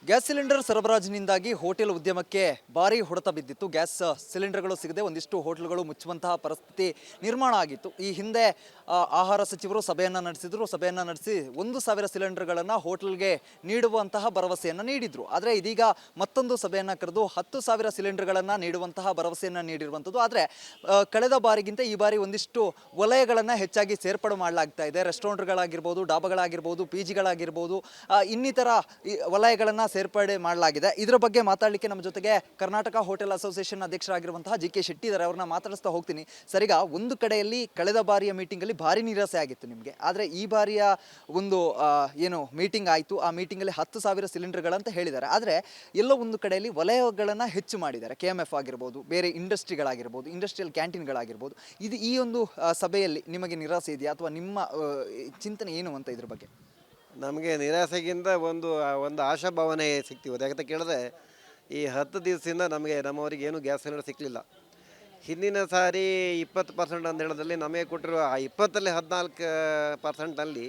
Gas cylinder ಸರಬರಾಜಿನಿಂದಾಗಿ hotel ಉದ್ಯಮಕ್ಕೆ ಭಾರಿ ಹೊಡೆತ ಬಿದ್ದಿತ್ತು. ಗ್ಯಾಸ್ ಸಿಲಿಂಡರ್ಗಳು ಸಿಗದೆ ಒಂದಿಷ್ಟು ಹೋಟೆಲ್ಗಳು ಮುಚ್ಚುವಂತಹ ಪರಿಸ್ಥಿತಿ ನಿರ್ಮಾಣ ಆಗಿತ್ತು. ಈ ಹಿಂದೆ ಆಹಾರ ಸಚಿವರು ಸಭೆಯನ್ನು ನಡೆಸಿ 1,000 ಸಿಲಿಂಡರ್ಗಳನ್ನು ಹೋಟೆಲ್ಗೆ ನೀಡುವಂತಹ ಭರವಸೆಯನ್ನು ನೀಡಿದ್ರು. ಆದರೆ ಇದೀಗ ಮತ್ತೊಂದು ಸಭೆಯನ್ನು ಕರೆದು 10,000 ಸಿಲಿಂಡರ್ಗಳನ್ನು ನೀಡುವಂತಹ ಭರವಸೆಯನ್ನು ನೀಡಿರುವಂಥದ್ದು. ಆದರೆ ಕಳೆದ ಬಾರಿಗಿಂತ ಈ ಬಾರಿ ಒಂದಿಷ್ಟು ವಲಯಗಳನ್ನು ಹೆಚ್ಚಾಗಿ ಸೇರ್ಪಡೆ ಮಾಡಲಾಗ್ತಾ ಇದೆ. ರೆಸ್ಟೋರೆಂಟ್ಗಳಾಗಿರ್ಬೋದು, ಡಾಬಾಗಳಾಗಿರ್ಬೋದು, ಪಿ ಜಿಗಳಾಗಿರ್ಬೋದು, ಇನ್ನಿತರ ವಲಯಗಳನ್ನು ಸೇರ್ಪಡೆ ಮಾಡಲಾಗಿದೆ. ಇದರ ಬಗ್ಗೆ ಮಾತಾಡಲಿಕ್ಕೆ ನಮ್ಮ ಜೊತೆಗೆ ಕರ್ನಾಟಕ ಹೋಟೆಲ್ ಅಸೋಸಿಯೇಷನ್ ಅಧ್ಯಕ್ಷರಾಗಿರುವಂತಹ ಜಿ.ಕೆ. ಶೆಟ್ಟಿ ಇದ್ದಾರೆ. ಅವ್ರನ್ನ ಮಾತಾಡಿಸ್ತಾ ಹೋಗ್ತೀನಿ. ಸರಿಗ ಒಂದು ಕಡೆಯಲ್ಲಿ ಕಳೆದ ಬಾರಿಯ ಮೀಟಿಂಗಲ್ಲಿ ಭಾರಿ ನಿರಾಸೆ ಆಗಿತ್ತು ನಿಮಗೆ. ಆದರೆ ಈ ಬಾರಿಯ ಒಂದು ಏನು ಮೀಟಿಂಗ್ ಆಯಿತು, ಆ ಮೀಟಿಂಗಲ್ಲಿ 10,000 ಸಿಲಿಂಡರ್ಗಳಂತ ಹೇಳಿದ್ದಾರೆ. ಆದರೆ ಎಲ್ಲೋ ಒಂದು ಕಡೆಯಲ್ಲಿ ವಲಯಗಳನ್ನು ಹೆಚ್ಚು ಮಾಡಿದ್ದಾರೆ. KMF ಆಗಿರ್ಬೋದು, ಬೇರೆ ಇಂಡಸ್ಟ್ರಿಗಳಾಗಿರ್ಬೋದು, ಇಂಡಸ್ಟ್ರಿಯಲ್ ಕ್ಯಾಂಟೀನ್ಗಳಾಗಿರ್ಬೋದು. ಈ ಒಂದು ಸಭೆಯಲ್ಲಿ ನಿಮಗೆ ನಿರಾಸೆ ಇದೆಯಾ ಅಥವಾ ನಿಮ್ಮ ಚಿಂತನೆ ಏನು ಅಂತ ಇದ್ರ ಬಗ್ಗೆ? ನಮಗೆ ನಿರಾಸೆಗಿಂತ ಒಂದು ಆಶಾಭಾವನೆ ಸಿಗ್ತಿದೆ. ಯಾಕಂತ ಕೇಳಿದ್ರೆ ಈ 10 ದಿವಸದಿಂದ ನಮ್ಮವರಿಗೆ ಏನು ಗ್ಯಾಸ್ ಸಿಲಿಂಡರ್ ಸಿಕ್ಕಲಿಲ್ಲ. ಹಿಂದಿನ ಸಾರಿ 20% ಅಂತ ಹೇಳೋದ್ರಲ್ಲಿ ನಮಗೆ ಕೊಟ್ಟಿರುವ ಆ 20ರಲ್ಲಿ 14%ನಲ್ಲಿ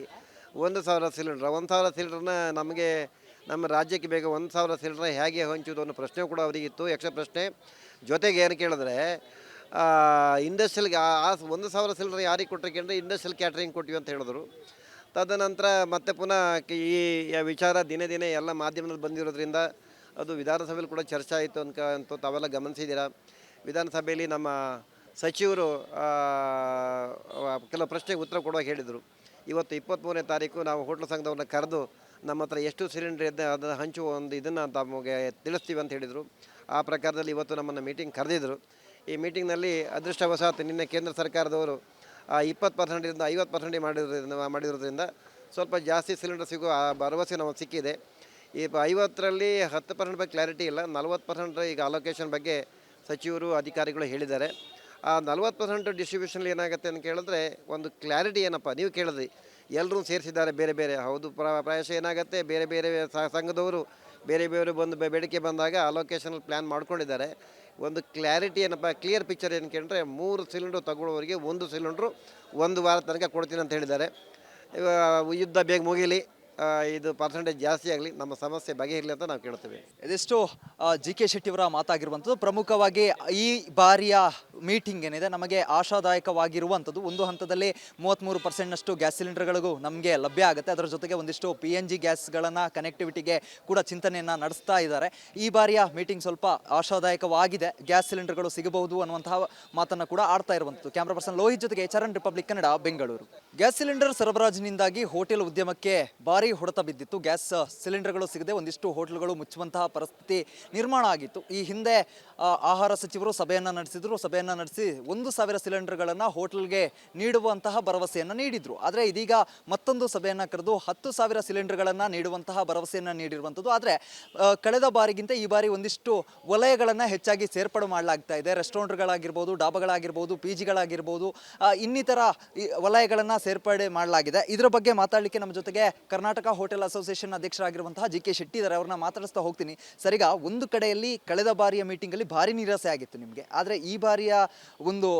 1,000 ಸಿಲಿಂಡ್ರ್ 1,000 ಸಿಲಿಂಡ್ರನ್ನ ನಮ್ಮ ರಾಜ್ಯಕ್ಕೆ ಬೇಗ 1,000 ಸಿಲಿಂಡ್ರ್ ಹೇಗೆ ಹಂಚುವುದು ಅನ್ನೋ ಪ್ರಶ್ನೆ ಕೂಡ ಅವರಿಗಿತ್ತು, ಯಕ್ಷ ಪ್ರಶ್ನೆ. ಜೊತೆಗೆ ಏನು ಕೇಳಿದ್ರೆ ಇಂಡಸ್ಟ್ರಿಯಲ್ಗೆ 1,000 ಸಿಲಿಂಡರ್ ಯಾರಿಗೆ ಕೊಟ್ಟರೆ ಇಂಡಸ್ಟ್ರಿಯಲ್ ಕ್ಯಾಟ್ರಿಂಗ್ ಕೊಟ್ಟಿವಿ ಅಂತ ಹೇಳಿದ್ರು. ತದನಂತರ ಮತ್ತೆ ಪುನಃ ಈ ವಿಚಾರ ದಿನೇ ದಿನೇ ಎಲ್ಲ ಮಾಧ್ಯಮದಲ್ಲಿ ಬಂದಿರೋದ್ರಿಂದ ಅದು ವಿಧಾನಸಭೆಯಲ್ಲಿ ಕೂಡ ಚರ್ಚೆ ಆಯಿತು ಅಂತ ತಾವೆಲ್ಲ ಗಮನಿಸಿದ್ದೀರಾ. ವಿಧಾನಸಭೆಯಲ್ಲಿ ನಮ್ಮ ಸಚಿವರು ಕೆಲವು ಪ್ರಶ್ನೆಗೆ ಉತ್ತರ ಕೊಡುವಾಗ ಹೇಳಿದರು, ಇವತ್ತು 23ನೇ ತಾರೀಕು ನಾವು ಹೋಟ್ಲ್ ಸಂಘದವ್ರನ್ನ ಕರೆದು ನಮ್ಮ ಹತ್ರ ಎಷ್ಟು ಸಿಲಿಂಡರ್ ಇದೆ ಅದನ್ನು ಹಂಚುವ ಒಂದು ಇದನ್ನು ತಮಗೆ ತಿಳಿಸ್ತೀವಿ ಅಂತ ಹೇಳಿದರು. ಆ ಪ್ರಕಾರದಲ್ಲಿ ಇವತ್ತು ನಮ್ಮನ್ನು ಮೀಟಿಂಗ್ ಕರೆದಿದ್ದರು. ಈ ಮೀಟಿಂಗ್ನಲ್ಲಿ ಅದೃಷ್ಟವಶಾತ್ ನಿನ್ನೆ ಕೇಂದ್ರ ಸರ್ಕಾರದವರು 20%ರಿಂದ 50% ಮಾಡಿರೋದ್ರಿಂದ ಸ್ವಲ್ಪ ಜಾಸ್ತಿ ಸಿಲಿಂಡರ್ ಸಿಗೋ ಭರವಸೆ ನಮಗೆ ಸಿಕ್ಕಿದೆ. ಈ 50ರಲ್ಲಿ 10% ಬಗ್ಗೆ ಕ್ಲಾರಿಟಿ ಇಲ್ಲ, 40% ಈಗ ಅಲೋಕೇಶನ್ ಬಗ್ಗೆ ಸಚಿವರು ಅಧಿಕಾರಿಗಳು ಹೇಳಿದ್ದಾರೆ. ಆ 40% ಡಿಸ್ಟ್ರಿಬ್ಯೂಷನ್ಲಿ ಏನಾಗುತ್ತೆ ಅಂತ ಕೇಳಿದ್ರೆ ಒಂದು ಕ್ಲಾರಿಟಿ ಏನಪ್ಪ, ನೀವು ಕೇಳಿದ್ರಿ ಎಲ್ಲರೂ ಸೇರಿಸಿದ್ದಾರೆ ಬೇರೆ ಬೇರೆ. ಹೌದು, ಪ್ರಾಯಶಃ ಏನಾಗುತ್ತೆ ಬೇರೆ ಬೇರೆ ಸಂಘದವರು ಬೇರೆ ಬೇರೆ ಬೇಡಿಕೆ ಬಂದಾಗ ಅಲೋಕೇಶನಲ್ಲಿ ಪ್ಲ್ಯಾನ್ ಮಾಡ್ಕೊಂಡಿದ್ದಾರೆ. ಒಂದು ಕ್ಲಾರಿಟಿ ಏನಪ್ಪ, ಕ್ಲಿಯರ್ ಪಿಕ್ಚರ್ ಏನು ಕೇಳಿದ್ರೆ 3 ಸಿಲಿಂಡ್ರು ತಗೊಳ್ಳೋರಿಗೆ 1 ಸಿಲಿಂಡ್ರು 1 ವಾರ ತನಕ ಕೊಡ್ತೀನಿ ಅಂತ ಹೇಳಿದ್ದಾರೆ. ಯುದ್ಧ ಬೇಗ ಮುಗಿಲಿ, ಇದು ಪರ್ಸೆಂಟೇಜ್ ಜಾಸ್ತಿ ಆಗಲಿ, ನಮ್ಮ ಸಮಸ್ಯೆ ಬಗೆಯಿರಲಿ ಅಂತ ನಾವು ಕೇಳ್ತೀವಿ. ಇದೆಷ್ಟು ಜಿ.ಕೆ. ಶೆಟ್ಟಿಯವರ ಮಾತಾಗಿರುವಂಥದ್ದು. ಪ್ರಮುಖವಾಗಿ ಈ ಬಾರಿಯ ಮೀಟಿಂಗ್ ಏನಿದೆ ನಮಗೆ ಆಶಾದಾಯಕವಾಗಿರುವಂಥದ್ದು. ಒಂದು ಹಂತದಲ್ಲಿ 33%ನಷ್ಟು ಗ್ಯಾಸ್ ಸಿಲಿಂಡರ್ಗಳಿಗೂ ನಮಗೆ ಲಭ್ಯ ಆಗುತ್ತೆ. ಅದರ ಜೊತೆಗೆ ಒಂದಿಷ್ಟು PNG ಗ್ಯಾಸ್ಗಳನ್ನು ಕನೆಕ್ಟಿವಿಟಿಗೆ ಕೂಡ ಚಿಂತನೆಯನ್ನು ನಡೆಸ್ತಾ ಇದ್ದಾರೆ. ಈ ಬಾರಿಯ ಮೀಟಿಂಗ್ ಸ್ವಲ್ಪ ಆಶಾದಾಯಕವಾಗಿದೆ, ಗ್ಯಾಸ್ ಸಿಲಿಂಡರ್ಗಳು ಸಿಗಬಹುದು ಅನ್ನುವಂತಹ ಮಾತನ್ನು ಕೂಡ ಆಡ್ತಾ ಇರುವಂಥದ್ದು. ಕ್ಯಾಮ್ರಾ ಪರ್ಸನ್ ಲೋಹಿತ್ ಜೊತೆಗೆ Charan, republic Kannada, Bengaluru. Gas cylinder ಸರಬರಾಜಿನಿಂದಾಗಿ ಹೋಟೆಲ್ ಉದ್ಯಮಕ್ಕೆ ಭಾರಿ ಹೊಡೆತ ಬಿದ್ದಿತ್ತು. ಗ್ಯಾಸ್ ಸಿಲಿಂಡರ್ಗಳು ಸಿಗದೆ ಒಂದಿಷ್ಟು ಹೋಟೆಲ್ಗಳು ಮುಚ್ಚುವಂತಹ ಪರಿಸ್ಥಿತಿ ನಿರ್ಮಾಣ ಆಗಿತ್ತು. ಈ ಹಿಂದೆ ಆಹಾರ ಸಚಿವರು ಸಭೆಯನ್ನು ನಡೆಸಿ 1,000 ಸಿಲಿಂಡರ್ಗಳನ್ನು ಹೋಟೆಲ್ಗೆ ನೀಡುವಂತಹ ಭರವಸೆಯನ್ನು ನೀಡಿದ್ರು. ಆದರೆ ಇದೀಗ ಮತ್ತೊಂದು ಸಭೆಯನ್ನು ಕರೆದು 10,000 ಸಿಲಿಂಡರ್ಗಳನ್ನು ನೀಡುವಂತಹ ಭರವಸೆಯನ್ನು ನೀಡಿರುವಂಥದ್ದು. ಆದರೆ ಕಳೆದ ಬಾರಿಗಿಂತ ಈ ಬಾರಿ ಒಂದಿಷ್ಟು ವಲಯಗಳನ್ನು ಹೆಚ್ಚಾಗಿ ಸೇರ್ಪಡೆ ಮಾಡಲಾಗ್ತಾ ಇದೆ. ರೆಸ್ಟೋರೆಂಟ್ಗಳಾಗಿರ್ಬೋದು, ಡಾಬಾಗಳಾಗಿರ್ಬೋದು, ಪಿ ಜಿಗಳಾಗಿರ್ಬೋದು, ಇನ್ನಿತರ ವಲಯಗಳನ್ನು ಸೇರ್ಪಡೆ ಮಾಡಲಾಗಿದೆ. ಇದರ ಬಗ್ಗೆ ಮಾತಾಡಲಿಕ್ಕೆ ನಮ್ಮ ಜೊತೆಗೆ ಕರ್ನಾಟಕ ಹೋಟೆಲ್ ಅಸೋಸಿಯೇಷನ್ ಅಧ್ಯಕ್ಷರಾಗಿರುವಂತಹ ಜಿ.ಕೆ. ಶೆಟ್ಟಿ ಇದ್ದಾರೆ. ಅವ್ರನ್ನ ಮಾತಾಡಿಸ್ತಾ ಹೋಗ್ತೀನಿ. ಸರಿಗ ಒಂದು ಕಡೆಯಲ್ಲಿ ಕಳೆದ ಬಾರಿಯ ಮೀಟಿಂಗಲ್ಲಿ ಭಾರಿ ನಿರಾಸೆ ಆಗಿತ್ತು ನಿಮಗೆ. ಆದರೆ ಈ ಬಾರಿಯ ಒಂದು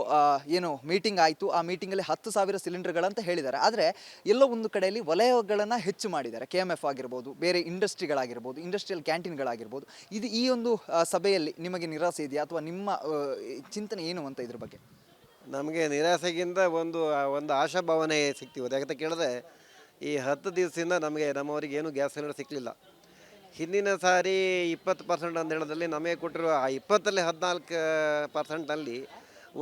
ಏನು ಮೀಟಿಂಗ್ ಆಯಿತು, ಆ ಮೀಟಿಂಗಲ್ಲಿ 10,000 ಸಿಲಿಂಡರ್ಗಳಂತ ಹೇಳಿದ್ದಾರೆ. ಆದರೆ ಎಲ್ಲೋ ಒಂದು ಕಡೆಯಲ್ಲಿ ವಲಯಗಳನ್ನು ಹೆಚ್ಚು ಮಾಡಿದ್ದಾರೆ. KMF ಆಗಿರ್ಬೋದು, ಬೇರೆ ಇಂಡಸ್ಟ್ರಿಗಳಾಗಿರ್ಬೋದು, ಇಂಡಸ್ಟ್ರಿಯಲ್ ಕ್ಯಾಂಟೀನ್ಗಳಾಗಿರ್ಬೋದು. ಈ ಒಂದು ಸಭೆಯಲ್ಲಿ ನಿಮಗೆ ನಿರಾಸೆ ಇದೆಯಾ ಅಥವಾ ನಿಮ್ಮ ಚಿಂತನೆ ಏನು ಅಂತ ಇದ್ರ ಬಗ್ಗೆ? ನಮಗೆ ನಿರಾಸೆಗಿಂತ ಒಂದು ಆಶಾಭಾವನೆ ಸಿಗ್ತಿದೆ. ಯಾಕಂತ ಕೇಳಿದ್ರೆ ಈ 10 ದಿವಸದಿಂದ ನಮ್ಮವರಿಗೆ ಏನು ಗ್ಯಾಸ್ ಸಿಲಿಂಡರ್ ಸಿಕ್ಕಲಿಲ್ಲ. ಹಿಂದಿನ ಸಾರಿ 20% ಅಂತ ಹೇಳೋದ್ರಲ್ಲಿ ನಮಗೆ ಕೊಟ್ಟಿರುವ ಆ 20ರಲ್ಲಿ 14%ನಲ್ಲಿ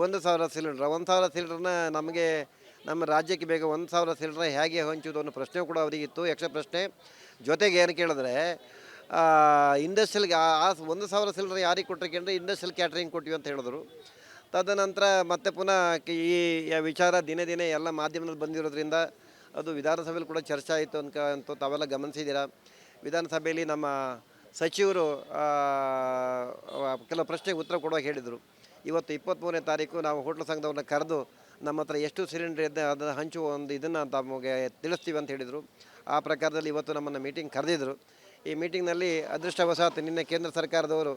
1,000 ಸಿಲಿಂಡ್ರ್ 1,000 ಸಿಲಿಂಡ್ರನ್ನ ನಮ್ಮ ರಾಜ್ಯಕ್ಕೆ ಬೇಗ 1,000 ಸಿಲಿಂಡ್ರ್ ಹೇಗೆ ಹಂಚುವುದು ಅನ್ನೋ ಪ್ರಶ್ನೆ ಕೂಡ ಅವರಿಗಿತ್ತು, ಯಕ್ಷ ಪ್ರಶ್ನೆ. ಜೊತೆಗೆ ಏನು ಕೇಳಿದ್ರೆ ಇಂಡಸ್ಟ್ರಿಯಲ್ಗೆ 1,000 ಸಿಲಿಂಡರ್ ಯಾರಿಗೆ ಕೊಟ್ಟರೆ ಇಂಡಸ್ಟ್ರಿಯಲ್ ಕ್ಯಾಟ್ರಿಂಗ್ ಕೊಟ್ಟಿವಿ ಅಂತ ಹೇಳಿದ್ರು. ತದನಂತರ ಮತ್ತೆ ಪುನಃ ಈ ವಿಚಾರ ದಿನೇ ದಿನೇ ಎಲ್ಲ ಮಾಧ್ಯಮದಲ್ಲಿ ಬಂದಿರೋದ್ರಿಂದ ಅದು ವಿಧಾನಸಭೆಯಲ್ಲಿ ಕೂಡ ಚರ್ಚೆ ಆಯಿತು ಅಂತ ತಾವೆಲ್ಲ ಗಮನಿಸಿದ್ದೀರಾ. ವಿಧಾನಸಭೆಯಲ್ಲಿ ನಮ್ಮ ಸಚಿವರು ಕೆಲವು ಪ್ರಶ್ನೆಗೆ ಉತ್ತರ ಕೊಡುವಾಗ ಹೇಳಿದರು, ಇವತ್ತು 23ನೇ ತಾರೀಕು ನಾವು ಹೋಟ್ಲ್ ಸಂಘದವ್ರನ್ನ ಕರೆದು ನಮ್ಮ ಹತ್ರ ಎಷ್ಟು ಸಿಲಿಂಡರ್ ಇದೆ ಅದನ್ನು ಹಂಚುವ ಒಂದು ಇದನ್ನು ತಮಗೆ ತಿಳಿಸ್ತೀವಿ ಅಂತ ಹೇಳಿದರು. ಆ ಪ್ರಕಾರದಲ್ಲಿ ಇವತ್ತು ನಮ್ಮನ್ನು ಮೀಟಿಂಗ್ ಕರೆದಿದ್ದರು. ಈ ಮೀಟಿಂಗ್ನಲ್ಲಿ ಅದೃಷ್ಟವಶಾತ್ ನಿನ್ನೆ ಕೇಂದ್ರ ಸರ್ಕಾರದವರು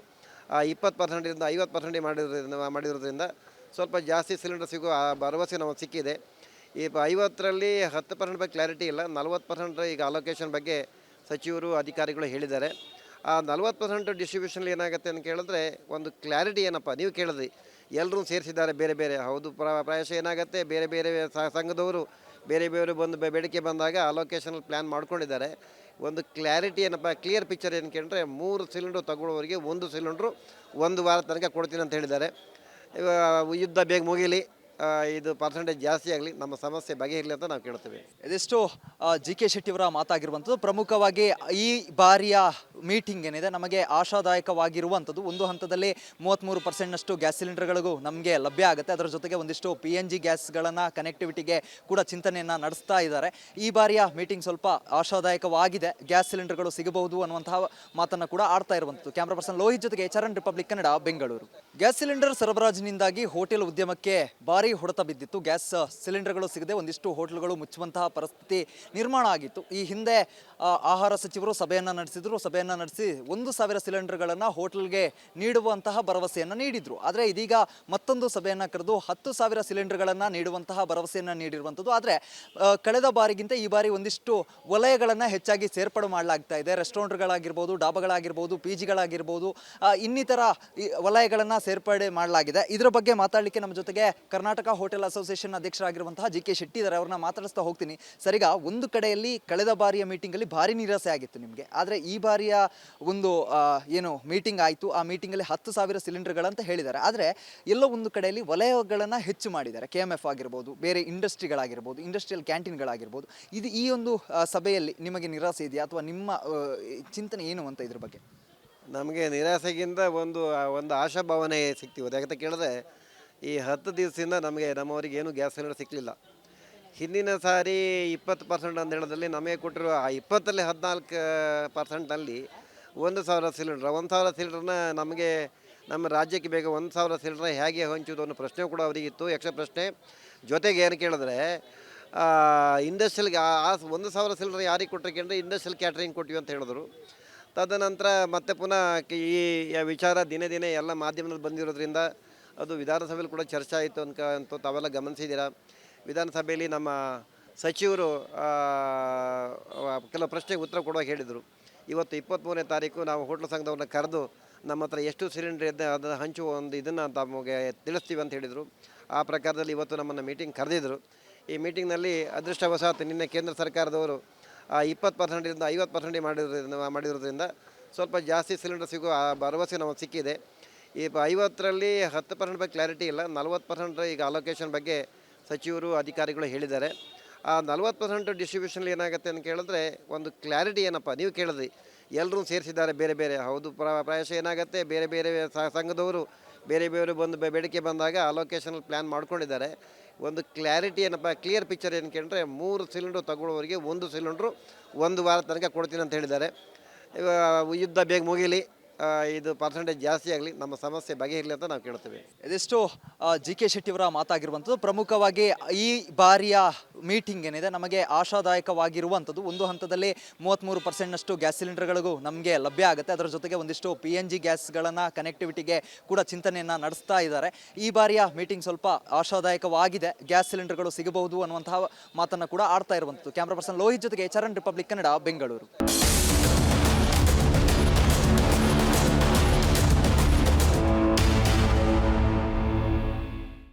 20%ರಿಂದ 50% ಮಾಡಿರೋದ್ರಿಂದ ಸ್ವಲ್ಪ ಜಾಸ್ತಿ ಸಿಲಿಂಡರ್ ಸಿಗೋ ಭರವಸೆ ನಮಗೆ ಸಿಕ್ಕಿದೆ. ಈ 50ರಲ್ಲಿ 10% ಬಗ್ಗೆ ಕ್ಲಾರಿಟಿ ಇಲ್ಲ, 40% ಈಗ ಅಲೋಕೇಶನ್ ಬಗ್ಗೆ ಸಚಿವರು ಅಧಿಕಾರಿಗಳು ಹೇಳಿದ್ದಾರೆ. ಆ 40% ಡಿಸ್ಟ್ರಿಬ್ಯೂಷನ್ ಏನಾಗುತ್ತೆ ಅಂತ ಕೇಳಿದ್ರೆ ಒಂದು ಕ್ಲಾರಿಟಿ ಏನಪ್ಪ ನೀವು ಕೇಳಿದ್ರಿ ಎಲ್ಲರೂ ಸೇರಿಸಿದ್ದಾರೆ ಬೇರೆ ಬೇರೆ ಹೌದು ಪ್ರಾಯಶಃ ಏನಾಗುತ್ತೆ ಬೇರೆ ಬೇರೆ ಸಂಘದವರು ಬೇರೆ ಬೇರೆ ಬಂದು ಬೇಡಿಕೆ ಬಂದಾಗ ಅಲೋಕೇಶನಲ್ಲಿ ಪ್ಲ್ಯಾನ್ ಮಾಡ್ಕೊಂಡಿದ್ದಾರೆ. ಒಂದು ಕ್ಲಾರಿಟಿ ಏನಪ್ಪ ಕ್ಲಿಯರ್ ಪಿಕ್ಚರ್ ಏನು ಕೇಳಿದ್ರೆ 3 ಸಿಲಿಂಡ್ರು ತಗೊಳ್ಳೋರಿಗೆ 1 ಸಿಲಿಂಡ್ರು 1 ವಾರ ತನಕ ಕೊಡ್ತೀನಿ ಅಂತ ಹೇಳಿದ್ದಾರೆ. ಯುದ್ಧ ಬೇಗ ಮುಗೀಲಿ, ಇದು ಪರ್ಸೆಂಟೇಜ್ ಜಾಸ್ತಿ ಆಗಲಿ, ನಮ್ಮ ಸಮಸ್ಯೆ ಬಗೆಹರಿಲಿ ಅಂತ ನಾವು ಕೇಳ್ತೀವಿ. ಇದೆಷ್ಟು ಜಿ ಕೆ ಶೆಟ್ಟಿಯವರ ಮಾತಾಗಿರುವಂಥದ್ದು. ಪ್ರಮುಖವಾಗಿ ಈ ಬಾರಿಯ ಮೀಟಿಂಗ್ ಏನಿದೆ ನಮಗೆ ಆಶಾದಾಯಕವಾಗಿರುವಂಥದ್ದು. ಒಂದು ಹಂತದಲ್ಲಿ 33% ಗ್ಯಾಸ್ ಸಿಲಿಂಡರ್ಗಳಿಗೂ ನಮಗೆ ಲಭ್ಯ ಆಗುತ್ತೆ. ಅದರ ಜೊತೆಗೆ ಒಂದಿಷ್ಟು PNG ಗ್ಯಾಸ್ಗಳನ್ನು ಕನೆಕ್ಟಿವಿಟಿಗೆ ಕೂಡ ಚಿಂತನೆಯನ್ನು ನಡೆಸ್ತಾ ಇದ್ದಾರೆ. ಈ ಬಾರಿಯ ಮೀಟಿಂಗ್ ಸ್ವಲ್ಪ ಆಶಾದಾಯಕವಾಗಿದೆ, ಗ್ಯಾಸ್ ಸಿಲಿಂಡರ್ಗಳು ಸಿಗಬಹುದು ಅನ್ನುವಂತಹ ಮಾತನ್ನು ಕೂಡ ಆಡ್ತಾ ಇರುವಂಥದ್ದು. ಕ್ಯಾಮ್ರಾ ಪರ್ಸನ್ ಲೋಹಿತ್ ಜೊತೆಗೆ Charan, republic Kannada, Bengaluru. Gas cylinder ಸರಬರಾಜಿನಿಂದಾಗಿ ಹೋಟೆಲ್ ಉದ್ಯಮಕ್ಕೆ ಭಾರಿ ಹೊಡೆತ ಬಿದ್ದಿತ್ತು. ಗ್ಯಾಸ್ ಸಿಲಿಂಡರ್ಗಳು ಸಿಗದೆ ಒಂದಿಷ್ಟು ಹೋಟೆಲ್ಗಳು ಮುಚ್ಚುವಂತಹ ಪರಿಸ್ಥಿತಿ ನಿರ್ಮಾಣ ಆಗಿತ್ತು. ಈ ಹಿಂದೆ ಆಹಾರ ಸಚಿವರು ಸಭೆಯನ್ನು ನಡೆಸಿ 1,000 ಸಿಲಿಂಡರ್ಗಳನ್ನು ಹೋಟೆಲ್ಗೆ ನೀಡುವಂತಹ ಭರವಸೆಯನ್ನು ನೀಡಿದ್ರು. ಆದರೆ ಇದೀಗ ಮತ್ತೊಂದು ಸಭೆಯನ್ನು ಕರೆದು 10,000 ಸಿಲಿಂಡರ್ಗಳನ್ನು ನೀಡುವಂತಹ ಭರವಸೆಯನ್ನು ನೀಡಿರುವಂಥದ್ದು. ಆದರೆ ಕಳೆದ ಬಾರಿಗಿಂತ ಈ ಬಾರಿ ಒಂದಿಷ್ಟು ವಲಯಗಳನ್ನು ಹೆಚ್ಚಾಗಿ ಸೇರ್ಪಡೆ ಮಾಡಲಾಗ್ತಾ ಇದೆ. ರೆಸ್ಟೋರೆಂಟ್ಗಳಾಗಿರ್ಬೋದು, ಡಾಬಾಗಳಾಗಿರ್ಬೋದು, PGಗಳಾಗಿರ್ಬೋದು, ಇನ್ನಿತರ ವಲಯಗಳನ್ನು ಸೇರ್ಪಡೆ ಮಾಡಲಾಗಿದೆ. ಇದರ ಬಗ್ಗೆ ಮಾತಾಡಲಿಕ್ಕೆ ನಮ್ಮ ಜೊತೆಗೆ ಕರ್ನಾಟಕ ಹೋಟೆಲ್ ಅಸೋಸಿಯೇಷನ್ ಅಧ್ಯಕ್ಷರಾಗಿರುವಂತಹ ಜಿ ಕೆ ಶೆಟ್ಟಿ ಇದ್ದಾರೆ. ಅವ್ರನ್ನ ಮಾತಾಡಿಸ್ತಾ ಹೋಗ್ತೀನಿ. ಸರಿಗ ಒಂದು ಕಡೆಯಲ್ಲಿ ಕಳೆದ ಬಾರಿಯ ಮೀಟಿಂಗಲ್ಲಿ ಭಾರಿ ನಿರಾಸೆ ಆಗಿತ್ತು ನಿಮಗೆ. ಆದರೆ ಈ ಬಾರಿಯ ಒಂದು ಏನು ಮೀಟಿಂಗ್ ಆಯಿತು, ಆ ಮೀಟಿಂಗಲ್ಲಿ 10,000 ಸಿಲಿಂಡರ್ಗಳಂತ ಹೇಳಿದ್ದಾರೆ. ಆದರೆ ಎಲ್ಲೋ ಒಂದು ಕಡೆಯಲ್ಲಿ ವಲಯಗಳನ್ನು ಹೆಚ್ಚು ಮಾಡಿದ್ದಾರೆ. KMF ಆಗಿರ್ಬೋದು, ಬೇರೆ ಇಂಡಸ್ಟ್ರಿಗಳಾಗಿರ್ಬೋದು, ಇಂಡಸ್ಟ್ರಿಯಲ್ ಕ್ಯಾಂಟೀನ್ಗಳಾಗಿರ್ಬೋದು. ಇದು ಈ ಒಂದು ಸಭೆಯಲ್ಲಿ ನಿಮಗೆ ನಿರಾಸೆ ಇದೆಯಾ ಅಥವಾ ನಿಮ್ಮ ಚಿಂತನೆ ಏನು ಅಂತ ಇದ್ರ ಬಗ್ಗೆ? ನಮಗೆ ನಿರಾಸೆಗಿಂತ ಒಂದು ಆಶಾಭಾವನೆ ಸಿಗ್ತೀವಿ. ಯಾಕಂತ ಕೇಳಿದ್ರೆ ಈ 10 ದಿವಸದಿಂದ ನಮ್ಮವರಿಗೆ ಏನು ಗ್ಯಾಸ್ ಸಿಲಿಂಡರ್ ಸಿಕ್ಕಲಿಲ್ಲ. ಹಿಂದಿನ ಸಾರಿ 20% ಅಂತ ಹೇಳೋದ್ರಲ್ಲಿ ನಮಗೆ ಕೊಟ್ಟಿರುವ ಆ 20ರಲ್ಲಿ 14%ನಲ್ಲಿ 1,000 ಸಿಲಿಂಡ್ರ್ 1,000 ಸಿಲಿಂಡ್ರನ್ನ ನಮಗೆ ನಮ್ಮ ರಾಜ್ಯಕ್ಕೆ ಬೇಗ 1,000 ಸಿಲಿಂಡ್ರ್ ಹೇಗೆ ಹಂಚುವುದು ಅನ್ನೋ ಪ್ರಶ್ನೆ ಕೂಡ ಅವರಿಗಿತ್ತು, ಯಕ್ಷ ಪ್ರಶ್ನೆ. ಜೊತೆಗೆ ಏನು ಕೇಳಿದ್ರೆ ಇಂಡಸ್ಟ್ರಿಯಲ್ಗೆ 1,000 ಸಿಲಿಂಡರ್ ಯಾರಿಗೆ ಕೊಟ್ಟರೆ ಇಂಡಸ್ಟ್ರಿಯಲ್ ಕ್ಯಾಟ್ರಿಂಗ್ ಕೊಟ್ಟಿವಿ ಅಂತ ಹೇಳಿದ್ರು. ತದನಂತರ ಮತ್ತೆ ಪುನಃ ಈ ವಿಚಾರ ದಿನೇ ದಿನೇ ಎಲ್ಲ ಮಾಧ್ಯಮದಲ್ಲಿ ಬಂದಿರೋದ್ರಿಂದ ಅದು ವಿಧಾನಸಭೆಯಲ್ಲಿ ಕೂಡ ಚರ್ಚೆ ಆಯಿತು ಅಂತ ತಾವೆಲ್ಲ ಗಮನಿಸಿದ್ದೀರಾ. ವಿಧಾನಸಭೆಯಲ್ಲಿ ನಮ್ಮ ಸಚಿವರು ಕೆಲವು ಪ್ರಶ್ನೆಗೆ ಉತ್ತರ ಕೊಡುವಾಗ ಹೇಳಿದರು, ಇವತ್ತು 23ನೇ ತಾರೀಕು ನಾವು ಹೋಟ್ಲ್ ಸಂಘದವ್ರನ್ನ ಕರೆದು ನಮ್ಮ ಹತ್ರ ಎಷ್ಟು ಸಿಲಿಂಡರ್ ಇದೆ ಅದನ್ನು ಹಂಚುವ ಒಂದು ಇದನ್ನು ತಮಗೆ ತಿಳಿಸ್ತೀವಿ ಅಂತ ಹೇಳಿದರು. ಆ ಪ್ರಕಾರದಲ್ಲಿ ಇವತ್ತು ನಮ್ಮನ್ನು ಮೀಟಿಂಗ್ ಕರೆದಿದ್ದರು. ಈ ಮೀಟಿಂಗ್ನಲ್ಲಿ ಅದೃಷ್ಟವಶಾತ್ ನಿನ್ನೆ ಕೇಂದ್ರ ಸರ್ಕಾರದವರು 20%ರಿಂದ 50% ಮಾಡಿರೋದ್ರಿಂದ ಸ್ವಲ್ಪ ಜಾಸ್ತಿ ಸಿಲಿಂಡರ್ ಸಿಗೋ ಭರವಸೆ ನಮಗೆ ಸಿಕ್ಕಿದೆ. ಈ 50ರಲ್ಲಿ 10% ಬಗ್ಗೆ ಕ್ಲಾರಿಟಿ ಇಲ್ಲ, 40% ಈಗ ಅಲೋಕೇಶನ್ ಬಗ್ಗೆ ಸಚಿವರು ಅಧಿಕಾರಿಗಳು ಹೇಳಿದ್ದಾರೆ. ಆ 40% ಡಿಸ್ಟ್ರಿಬ್ಯೂಷನ್ ಏನಾಗುತ್ತೆ ಅಂತ ಕೇಳಿದ್ರೆ ಒಂದು ಕ್ಲಾರಿಟಿ ಏನಪ್ಪ ನೀವು ಕೇಳಿದ್ರಿ ಎಲ್ಲರೂ ಸೇರಿಸಿದ್ದಾರೆ ಬೇರೆ ಬೇರೆ ಹೌದು ಪ್ರಾಯಶಃ ಏನಾಗುತ್ತೆ ಬೇರೆ ಬೇರೆ ಸಂಘದವರು ಬೇರೆ ಬೇರೆ ಬಂದು ಬೇಡಿಕೆ ಬಂದಾಗ ಅಲೋಕೇಶನಲ್ಲಿ ಪ್ಲ್ಯಾನ್ ಮಾಡ್ಕೊಂಡಿದ್ದಾರೆ. ಒಂದು ಕ್ಲಾರಿಟಿ ಏನಪ್ಪ ಕ್ಲಿಯರ್ ಪಿಕ್ಚರ್ ಏನು ಕೇಳಿದ್ರೆ 3 ಸಿಲಿಂಡ್ರು ತಗೊಳ್ಳೋರಿಗೆ 1 ಸಿಲಿಂಡ್ರು 1 ವಾರ ತನಕ ಕೊಡ್ತೀನಿ ಅಂತ ಹೇಳಿದ್ದಾರೆ. ಯುದ್ಧ ಬೇಗ ಮುಗೀಲಿ, ಇದು ಪರ್ಸೆಂಟೇಜ್ ಜಾಸ್ತಿ ಆಗಲಿ, ನಮ್ಮ ಸಮಸ್ಯೆ ಬಗೆಹರಿಲಿ ಅಂತ ನಾವು ಕೇಳ್ತೀವಿ. ಇದೆಷ್ಟು ಜಿ ಕೆ ಶೆಟ್ಟಿಯವರ ಮಾತಾಗಿರುವಂಥದ್ದು. ಪ್ರಮುಖವಾಗಿ ಈ ಬಾರಿಯ ಮೀಟಿಂಗ್ ಏನಿದೆ ನಮಗೆ ಆಶಾದಾಯಕವಾಗಿರುವಂಥದ್ದು. ಒಂದು ಹಂತದಲ್ಲಿ 33% ಗ್ಯಾಸ್ ಸಿಲಿಂಡರ್ಗಳಿಗೂ ನಮಗೆ ಲಭ್ಯ ಆಗುತ್ತೆ. ಅದರ ಜೊತೆಗೆ ಒಂದಿಷ್ಟು PNG ಗ್ಯಾಸ್ಗಳನ್ನು ಕನೆಕ್ಟಿವಿಟಿಗೆ ಕೂಡ ಚಿಂತನೆಯನ್ನು ನಡೆಸ್ತಾ ಇದ್ದಾರೆ. ಈ ಬಾರಿಯ ಮೀಟಿಂಗ್ ಸ್ವಲ್ಪ ಆಶಾದಾಯಕವಾಗಿದೆ, ಗ್ಯಾಸ್ ಸಿಲಿಂಡರ್ಗಳು ಸಿಗಬಹುದು ಅನ್ನುವಂತಹ ಮಾತನ್ನು ಕೂಡ ಆಡ್ತಾ ಇರುವಂಥದ್ದು. ಕ್ಯಾಮ್ರಾ ಪರ್ಸನ್ ಲೋಹಿತ್ ಜೊತೆಗೆ ಚರಣ್, ರಿಪಬ್ಲಿಕ್ ಕನ್ನಡ, ಬೆಂಗಳೂರು.